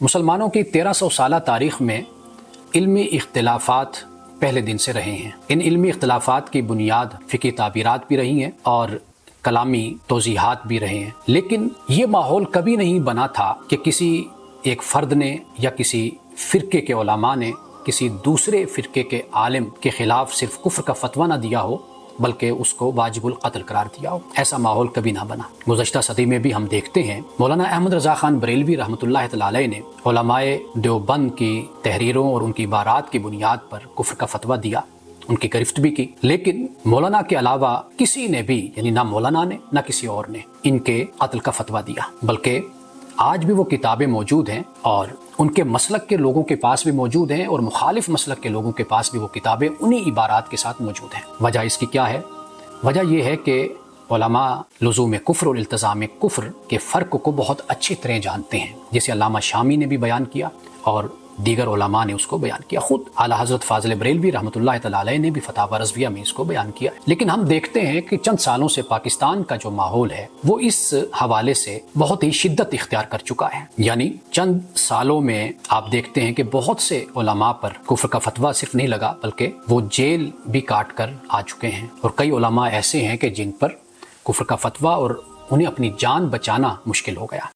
مسلمانوں کی 1300 سالہ تاریخ میں علمی اختلافات پہلے دن سے رہے ہیں۔ ان علمی اختلافات کی بنیاد فقہی تعبیرات بھی رہی ہیں اور کلامی توضیحات بھی رہے ہیں، لیکن یہ ماحول کبھی نہیں بنا تھا کہ کسی ایک فرد نے یا کسی فرقے کے علماء نے کسی دوسرے فرقے کے عالم کے خلاف صرف کفر کا فتویٰ نہ دیا ہو بلکہ اس کو واجب القتل قرار دیا ہو۔ ایسا ماحول کبھی نہ بنا۔ گزشتہ صدی میں بھی ہم دیکھتے ہیں مولانا احمد رضا خان بریلوی رحمۃ اللہ تعالی علیہ نے علماء دیوبند کی تحریروں اور ان کی عبارات کی بنیاد پر کفر کا فتویٰ دیا، ان کی گرفت بھی کی، لیکن مولانا کے علاوہ کسی نے بھی، یعنی نہ مولانا نے نہ کسی اور نے ان کے قتل کا فتویٰ دیا، بلکہ آج بھی وہ کتابیں موجود ہیں اور ان کے مسلک کے لوگوں کے پاس بھی موجود ہیں اور مخالف مسلک کے لوگوں کے پاس بھی وہ کتابیں انہی عبارات کے ساتھ موجود ہیں۔ وجہ اس کی کیا ہے؟ وجہ یہ ہے کہ علماء لزوم کفر اور التزام کفر کے فرق کو بہت اچھی طرح جانتے ہیں، جسے علامہ شامی نے بھی بیان کیا اور دیگر علماء نے اس کو بیان کیا، خود اعلیٰ حضرت فاضل بریلوی رحمۃ اللہ تعالی علیہ نے بھی فتاوی رضویہ میں اس کو بیان کیا۔ لیکن ہم دیکھتے ہیں کہ چند سالوں سے پاکستان کا جو ماحول ہے وہ اس حوالے سے بہت ہی شدت اختیار کر چکا ہے، یعنی چند سالوں میں آپ دیکھتے ہیں کہ بہت سے علماء پر کفر کا فتویٰ صرف نہیں لگا بلکہ وہ جیل بھی کاٹ کر آ چکے ہیں، اور کئی علماء ایسے ہیں کہ جن پر کفر کا فتویٰ اور انہیں اپنی جان بچانا مشکل ہو گیا۔